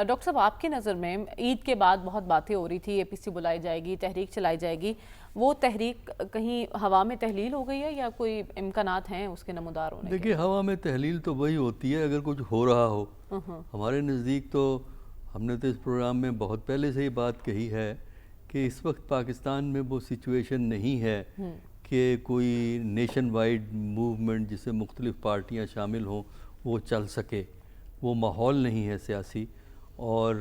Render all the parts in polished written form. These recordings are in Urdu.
ڈاکٹر صاحب آپ کی نظر میں عید کے بعد بہت باتیں ہو رہی تھی، اے پی سی بلائی جائے گی، تحریک چلائی جائے گی، وہ تحریک کہیں ہوا میں تحلیل ہو گئی ہے یا کوئی امکانات ہیں اس کے نمودار ہونے کے؟ دیکھیے ہوا میں تحلیل تو وہی ہوتی ہے اگر کچھ ہو رہا ہو. ہمارے نزدیک تو ہم نے تو اس پروگرام میں بہت پہلے سے ہی بات کہی ہے کہ اس وقت پاکستان میں وہ سچویشن نہیں ہے کہ کوئی نیشن وائڈ موومنٹ جس سے مختلف پارٹیاں شامل ہوں وہ چل سکے. وہ ماحول نہیں ہے سیاسی، اور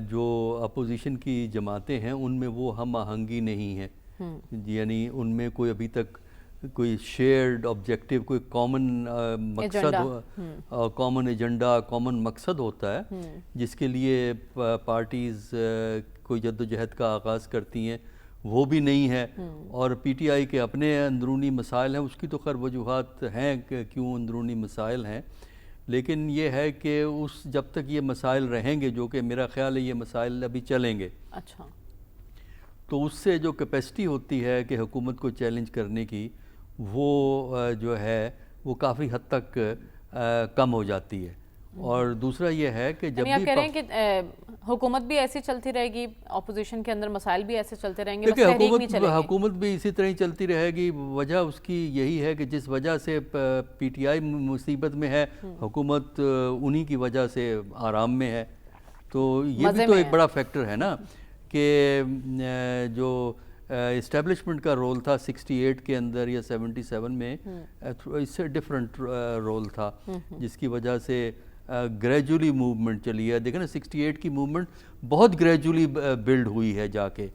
جو اپوزیشن کی جماعتیں ہیں ان میں وہ ہم آہنگی نہیں ہے. یعنی ان میں کوئی ابھی تک کوئی شیئرڈ آبجیکٹیو، کوئی کامن مقصد، کامن ایجنڈا، کامن مقصد ہوتا ہے جس کے لیے پارٹیز کوئی جد و جہد کا آغاز کرتی ہیں، وہ بھی نہیں ہے. اور پی ٹی آئی کے اپنے اندرونی مسائل ہیں، اس کی تو خیر وجوہات ہیں کہ کیوں اندرونی مسائل ہیں، لیکن یہ ہے کہ جب تک یہ مسائل رہیں گے، جو کہ میرا خیال ہے یہ مسائل ابھی چلیں گے، اچھا، تو اس سے جو کیپیسٹی ہوتی ہے کہ حکومت کو چیلنج کرنے کی، وہ جو ہے وہ کافی حد تک کم ہو جاتی ہے. اور دوسرا یہ ہے کہ جب یعنی آپ بھی کہہ رہے ہیں کہ حکومت بھی ایسی چلتی رہے گی، اپوزیشن کے اندر مسائل بھی ایسے چلتے رہیں گے، بس تحریک نہیں چلے گی. حکومت بھی اسی طرح ہی چلتی رہے گی. وجہ اس کی یہی ہے کہ جس وجہ سے پی ٹی آئی مصیبت میں ہے، حکومت انہی کی وجہ سے آرام میں ہے. تو یہ بھی تو ایک بڑا فیکٹر ہے نا کہ جو اسٹیبلشمنٹ کا رول تھا 68 کے اندر یا 77 میں، اس سے ڈفرنٹ رول تھا جس کی وجہ سے گریجولی موومنٹ چلی ہے. دیکھیں نا 68 کی موومنٹ بہت گریجولی بلڈ ہوئی ہے، جا کے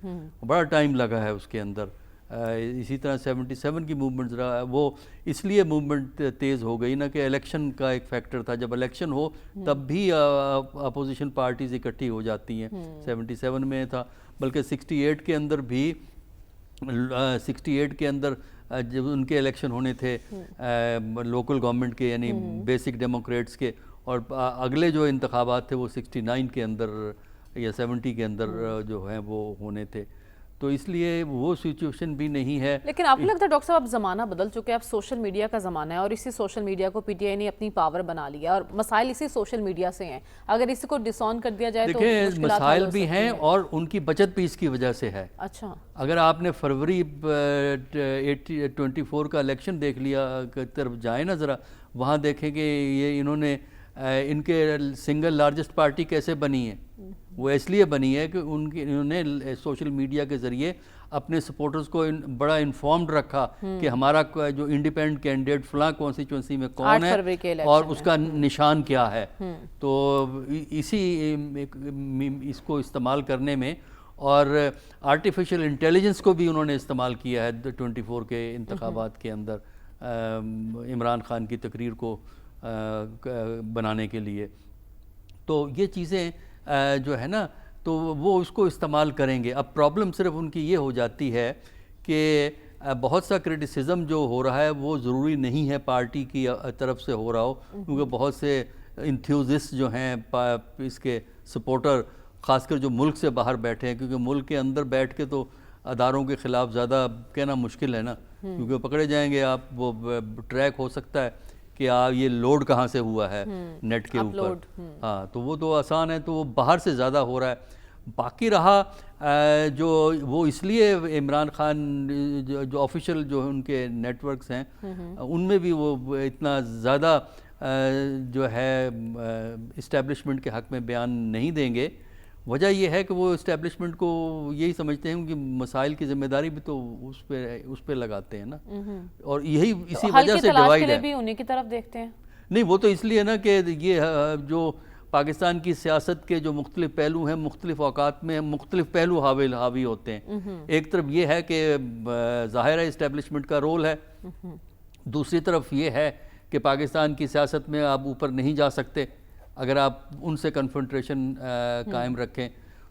بڑا ٹائم لگا ہے اس کے اندر. اسی طرح 77 کی موومنٹ رہا، وہ اس لیے موومنٹ تیز ہو گئی نا کہ الیکشن کا ایک فیکٹر تھا. جب الیکشن ہو تب بھی اپوزیشن پارٹیز اکٹھی ہو جاتی ہیں. 77 میں تھا، بلکہ 68 کے اندر بھی 68 کے اندر جب ان کے الیکشن ہونے تھے لوکل گورنمنٹ کے، یعنی بیسک ڈیموکریٹس کے، اور اگلے جو انتخابات تھے وہ 69 کے اندر یا 70 کے اندر جو ہیں وہ ہونے تھے. تو اس لیے وہ سچویشن بھی نہیں ہے. لیکن آپ کو لگتا ہے ڈاکٹر صاحب اب زمانہ بدل چکے، اب سوشل میڈیا کا زمانہ ہے، اور اسی سوشل میڈیا کو پی ٹی آئی نے اپنی پاور بنا لیا، اور مسائل اسی سوشل میڈیا سے ہیں. اگر اسی کو ڈس آن کر دیا جائے تو دیکھیں مسائل بھی ہیں اور ان کی بچت بھی اس کی وجہ سے ہے. اچھا، اگر آپ نے فروری 24 کا الیکشن دیکھ لیا طرف جائیں نا ذرا، وہاں دیکھیں کہ یہ انہوں نے ان کے سنگل لارجسٹ پارٹی کیسے بنی ہے. وہ اس لیے بنی ہے کہ انہوں نے سوشل میڈیا کے ذریعے اپنے سپورٹرز کو بڑا انفارمڈ رکھا کہ ہمارا جو انڈیپینڈنٹ کینڈیڈیٹ فلاں کانسٹیچوئنسی میں کون ہے اور اس کا نشان کیا ہے. تو اس کو استعمال کرنے میں، اور آرٹیفیشل انٹیلیجنس کو بھی انہوں نے استعمال کیا ہے 24 کے انتخابات کے اندر عمران خان کی تقریر کو بنانے کے لیے. تو یہ چیزیں جو ہے نا تو وہ اس کو استعمال کریں گے. اب پرابلم صرف ان کی یہ ہو جاتی ہے کہ بہت سا کرٹیسزم جو ہو رہا ہے وہ ضروری نہیں ہے پارٹی کی طرف سے ہو رہا ہو، کیونکہ بہت سے انتھیوزسٹ جو ہیں اس کے سپورٹر، خاص کر جو ملک سے باہر بیٹھے ہیں، کیونکہ ملک کے اندر بیٹھ کے تو اداروں کے خلاف زیادہ کہنا مشکل ہے نا، کیونکہ پکڑے جائیں گے آپ. وہ ٹریک ہو سکتا ہے کہ یہ لوڈ کہاں سے ہوا ہے نیٹ کے اوپر. ہاں تو وہ تو آسان ہے، تو وہ باہر سے زیادہ ہو رہا ہے. باقی رہا جو وہ اس لیے عمران خان جو آفیشیل جو ان کے نیٹ ورکس ہیں ان میں بھی وہ اتنا زیادہ جو ہے اسٹیبلشمنٹ کے حق میں بیان نہیں دیں گے. وجہ یہ ہے کہ وہ اسٹیبلشمنٹ کو یہی سمجھتے ہیں کہ مسائل کی ذمہ داری بھی تو اس پہ لگاتے ہیں نا، اور یہی اسی وجہ سے ڈیوائیڈ ہے. بھی انہی کی طرف دیکھتے ہیں. نہیں، وہ تو اس لیے نا کہ یہ جو پاکستان کی سیاست کے جو مختلف پہلو ہیں، مختلف اوقات میں مختلف پہلو حاوی ہوتے ہیں. ایک طرف یہ ہے کہ ظاہر ہے اسٹیبلشمنٹ کا رول ہے، دوسری طرف یہ ہے کہ پاکستان کی سیاست میں آپ اوپر نہیں جا سکتے اگر آپ ان سے کنفرنٹریشن قائم رکھیں.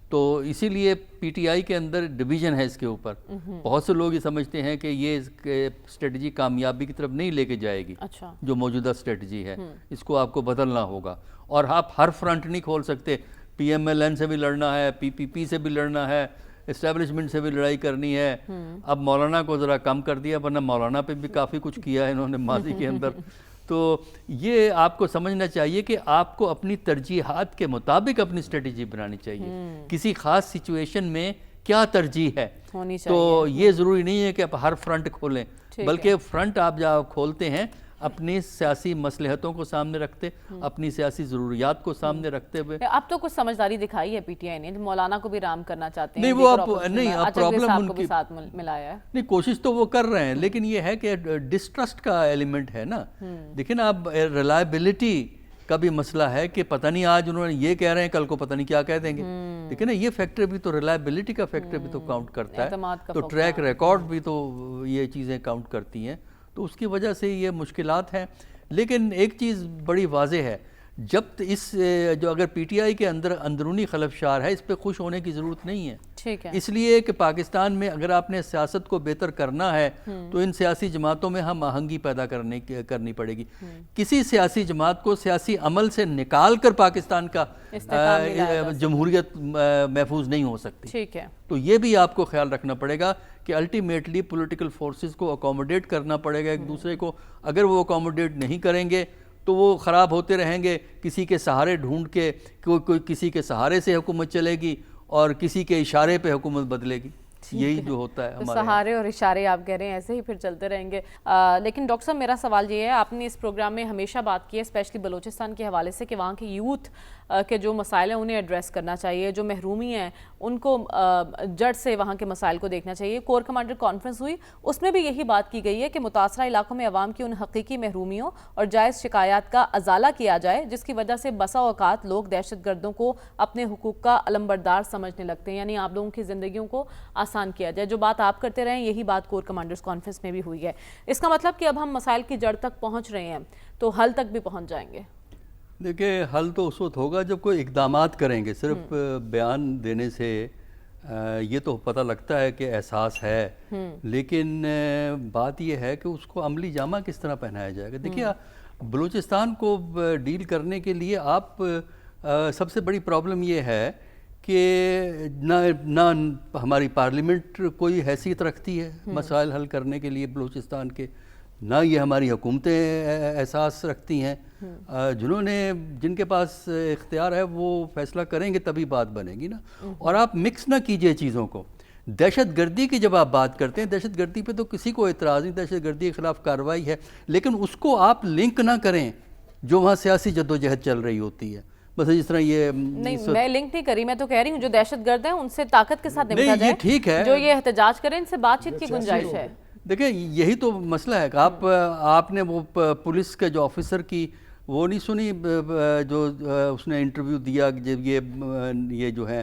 تو اسی لیے پی ٹی آئی کے اندر ڈویژن ہے اس کے اوپر. بہت سے لوگ یہ سمجھتے ہیں کہ یہ اسٹریٹجی کامیابی کی طرف نہیں لے کے جائے گی. جو موجودہ اسٹریٹجی ہے اس کو آپ کو بدلنا ہوگا، اور آپ ہر فرنٹ نہیں کھول سکتے. پی ایم ایل این سے بھی لڑنا ہے، پی پی پی سے بھی لڑنا ہے، اسٹیبلشمنٹ سے بھی لڑائی کرنی ہے. اب مولانا کو ذرا کم کر دیا، ورنہ مولانا پہ بھی کافی کچھ کیا ہے انہوں نے ماضی کے اندر. تو یہ آپ کو سمجھنا چاہیے کہ آپ کو اپنی ترجیحات کے مطابق اپنی اسٹریٹجی بنانی چاہیے، کسی خاص سچویشن میں کیا ترجیح ہے. تو یہ ضروری نہیں ہے کہ آپ ہر فرنٹ کھولیں، بلکہ فرنٹ آپ جب کھولتے ہیں اپنی سیاسی مصلحتوں کو سامنے رکھتے، اپنی سیاسی ضروریات کو سامنے رکھتے ہوئے. اب تو کچھ سمجھداری دکھائی ہے پی ٹی آئی نے، مولانا کو بھی رام کرنا چاہتے ہیں. نہیں وہ اب نہیں، اب پرابلم ان کی ساتھ ملایا ہے. نہیں، کوشش تو وہ کر رہے ہیں، لیکن یہ ہے کہ ڈسٹرسٹ کا ایلیمنٹ ہے نا. دیکھیں نا، اب ریلائبلٹی کا بھی مسئلہ ہے کہ پتہ نہیں آج انہوں نے یہ کہہ رہے ہیں، کل کو پتہ نہیں کیا کہہ دیں گے. دیکھیں نا، یہ فیکٹر بھی تو ریلائبلٹی کا فیکٹر بھی تو کاؤنٹ کرتا ہے، تو ٹریک ریکارڈ بھی تو یہ چیزیں کاؤنٹ کرتی ہیں. تو اس کی وجہ سے یہ مشکلات ہیں. لیکن ایک چیز بڑی واضح ہے، جب جو اگر پی ٹی آئی کے اندر اندرونی خلفشار ہے، اس پہ خوش ہونے کی ضرورت نہیں ہے. اس لیے کہ پاکستان میں اگر آپ نے سیاست کو بہتر کرنا ہے تو ان سیاسی جماعتوں میں ہم آہنگی پیدا کرنی پڑے گی. کسی سیاسی جماعت کو سیاسی عمل سے نکال کر پاکستان کا جمہوریت محفوظ نہیں ہو سکتی. تو یہ بھی آپ کو خیال رکھنا پڑے گا کہ الٹیمیٹلی پولیٹیکل فورسز کو اکوموڈیٹ کرنا پڑے گا ایک دوسرے کو. اگر وہ اکوموڈیٹ نہیں کریں گے تو وہ خراب ہوتے رہیں گے. کسی کے سہارے ڈھونڈ کے کوئی کسی کے سہارے سے حکومت چلے گی اور کسی کے اشارے پہ حکومت بدلے گی. یہی جو ہوتا ہے ہمارے سہارے اور اشارے آپ کہہ رہے ہیں ایسے ہی پھر چلتے رہیں گے. لیکن ڈاکٹر صاحب میرا سوال یہ ہے، آپ نے اس پروگرام میں ہمیشہ بات کی ہے اسپیشلی بلوچستان کے حوالے سے کہ وہاں کے یوتھ کے جو مسائل ہیں انہیں ایڈریس کرنا چاہیے، جو محرومی ہیں ان کو جڑ سے وہاں کے مسائل کو دیکھنا چاہیے. کور کمانڈر کانفرنس ہوئی، اس میں بھی یہی بات کی گئی ہے کہ متاثرہ علاقوں میں عوام کی ان حقیقی محرومیوں اور جائز شکایات کا ازالہ کیا جائے جس کی وجہ سے بسا اوقات لوگ دہشت گردوں کو اپنے حقوق کا علمبردار سمجھنے لگتے ہیں، یعنی آپ لوگوں کی زندگیوں کو آسان کیا جائے. جو بات آپ کرتے رہے ہیں یہی بات کور کمانڈرز کانفرنس میں بھی ہوئی ہے. اس کا مطلب کہ اب ہم مسائل کی جڑ تک پہنچ رہے ہیں تو حل تک بھی پہنچ جائیں گے. دیکھیں، حل تو اس وقت ہوگا جب کوئی اقدامات کریں گے. صرف بیان دینے سے یہ تو پتہ لگتا ہے کہ احساس ہے، لیکن بات یہ ہے کہ اس کو عملی جامہ کس طرح پہنایا جائے گا. دیکھیے، بلوچستان کو ڈیل کرنے کے لیے آپ سب سے بڑی پرابلم یہ ہے کہ نہ ہماری پارلیمنٹ کوئی حیثیت رکھتی ہے مسائل حل کرنے کے لیے بلوچستان کے، نہ یہ ہماری حکومتیں احساس رکھتی ہیں. جن کے پاس اختیار ہے وہ فیصلہ کریں گے تبھی بات بنے گی نا. اور آپ مکس نہ کیجئے چیزوں کو. دہشت گردی کی جب آپ بات کرتے ہیں، دہشت گردی پہ تو کسی کو اعتراض نہیں، دہشت گردی کے خلاف کارروائی ہے، لیکن اس کو آپ لنک نہ کریں جو وہاں سیاسی جدوجہد چل رہی ہوتی ہے. بس جس طرح یہ نہیں، میں لنک نہیں کری، میں تو کہہ رہی ہوں جو دہشت گرد ہیں ان سے طاقت کے ساتھ نمٹا جائے. ٹھیک ہے، جو یہ احتجاج کریں ان سے بات چیت کی گنجائش ہے. دیکھیں، یہی تو مسئلہ ہے کہ آپ نے وہ پولیس کے جو آفیسر کی وہ نہیں سنی جو اس نے انٹرویو دیا جب یہ جو ہے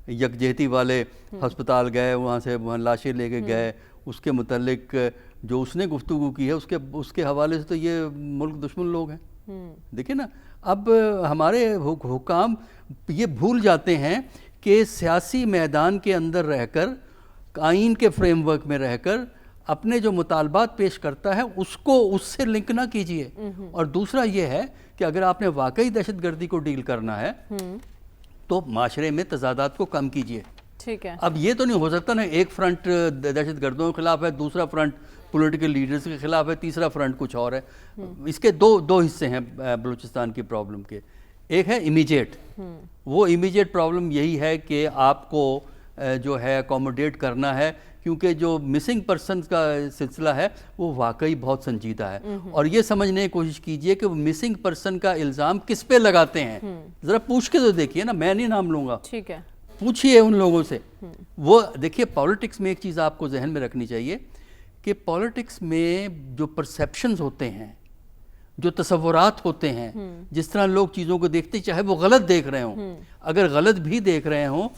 یکجہتی والے ہسپتال گئے، وہاں سے لاشیں لے کے گئے، اس کے متعلق جو اس نے گفتگو کی ہے اس کے حوالے سے تو یہ ملک دشمن لوگ ہیں. دیکھیں نا، اب ہمارے حکام یہ بھول جاتے ہیں کہ سیاسی میدان کے اندر رہ کر، آئین کے فریم ورک میں رہ کر اپنے جو مطالبات پیش کرتا ہے اس کو اس سے لنک نہ کیجئے. اور دوسرا یہ ہے کہ اگر آپ نے واقعی دہشت گردی کو ڈیل کرنا ہے تو معاشرے میں تضادات کو کم کیجئے. ٹھیک ہے، اب یہ تو نہیں ہو سکتا نا ایک فرنٹ دہشت گردوں کے خلاف ہے، دوسرا فرنٹ پولیٹیکل لیڈرز کے خلاف ہے، تیسرا فرنٹ کچھ اور ہے. اس کے دو حصے ہیں بلوچستان کی پرابلم کے. ایک ہے امیجیٹ، وہ امیجیٹ پرابلم یہی ہے کہ آپ کو جو ہے اکوموڈیٹ کرنا ہے، کیونکہ جو مسنگ پرسنز کا سلسلہ ہے وہ واقعی بہت سنجیدہ ہے. اور یہ سمجھنے کی کوشش کیجئے کہ وہ مسنگ پرسن کا الزام کس پہ لگاتے ہیں. ذرا پوچھ کے تو دیکھیے نا، میں نہیں نام لوں گا، ٹھیک ہے، پوچھئے ان لوگوں سے. وہ دیکھیے، پالیٹکس میں ایک چیز آپ کو ذہن میں رکھنی چاہیے کہ پالیٹکس میں جو پرسیپشنز ہوتے ہیں، جو تصورات ہوتے ہیں، جس طرح لوگ چیزوں کو دیکھتے چاہے وہ غلط دیکھ رہے ہوں، اگر غلط بھی دیکھ رہے ہوں،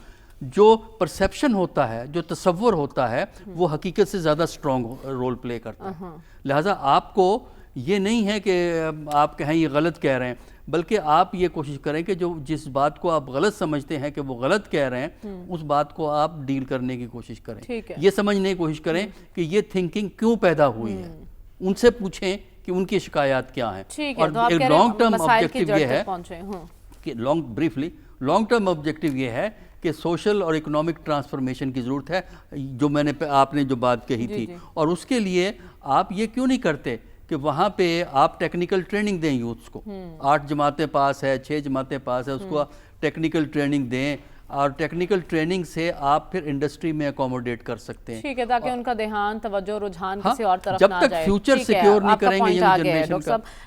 جو پرسیپشن ہوتا ہے، جو تصور ہوتا ہے، وہ حقیقت سے زیادہ سٹرونگ رول پلے کرتا ہے. لہٰذا آپ کو یہ نہیں ہے کہ آپ کہیں یہ غلط کہہ رہے ہیں، بلکہ آپ یہ کوشش کریں کہ جس بات کو آپ غلط سمجھتے ہیں کہ وہ غلط کہہ رہے ہیں، اس بات کو آپ ڈیل کرنے کی کوشش کریں. یہ سمجھنے کی کوشش کریں کہ یہ تھنکنگ کیوں پیدا ہوئی ہے. ان سے پوچھیں کہ ان کی شکایات کیا ہیں. اور ایک لانگ ٹرم آبجیکٹیو یہ ہے کہ لانگ ٹرم آبجیکٹیو یہ ہے کہ سوشل اور اکنامک ٹرانسفارمیشن کی ضرورت ہے، جو آپ نے جو بات کہی تھی. اور اس کے لیے آپ یہ کیوں نہیں کرتے کہ وہاں پہ آپ ٹیکنیکل ٹریننگ دیں یوتھس کو. 8 جماعتیں پاس ہے، 6 جماعتیں پاس ہے، اس کو ٹیکنیکل ٹریننگ دیں، اور ٹیکنیکل ٹریننگ سے آپ پھر انڈسٹری میں اکوموڈیٹ کر سکتے ہیں. ٹھیک ہے، تاکہ ان کا دھیان، توجہ، رجحان کسی اور طرف جب نہ تک جائے. فیوچر سیکیور نہیں کریں گے ینگ جنریشن کا.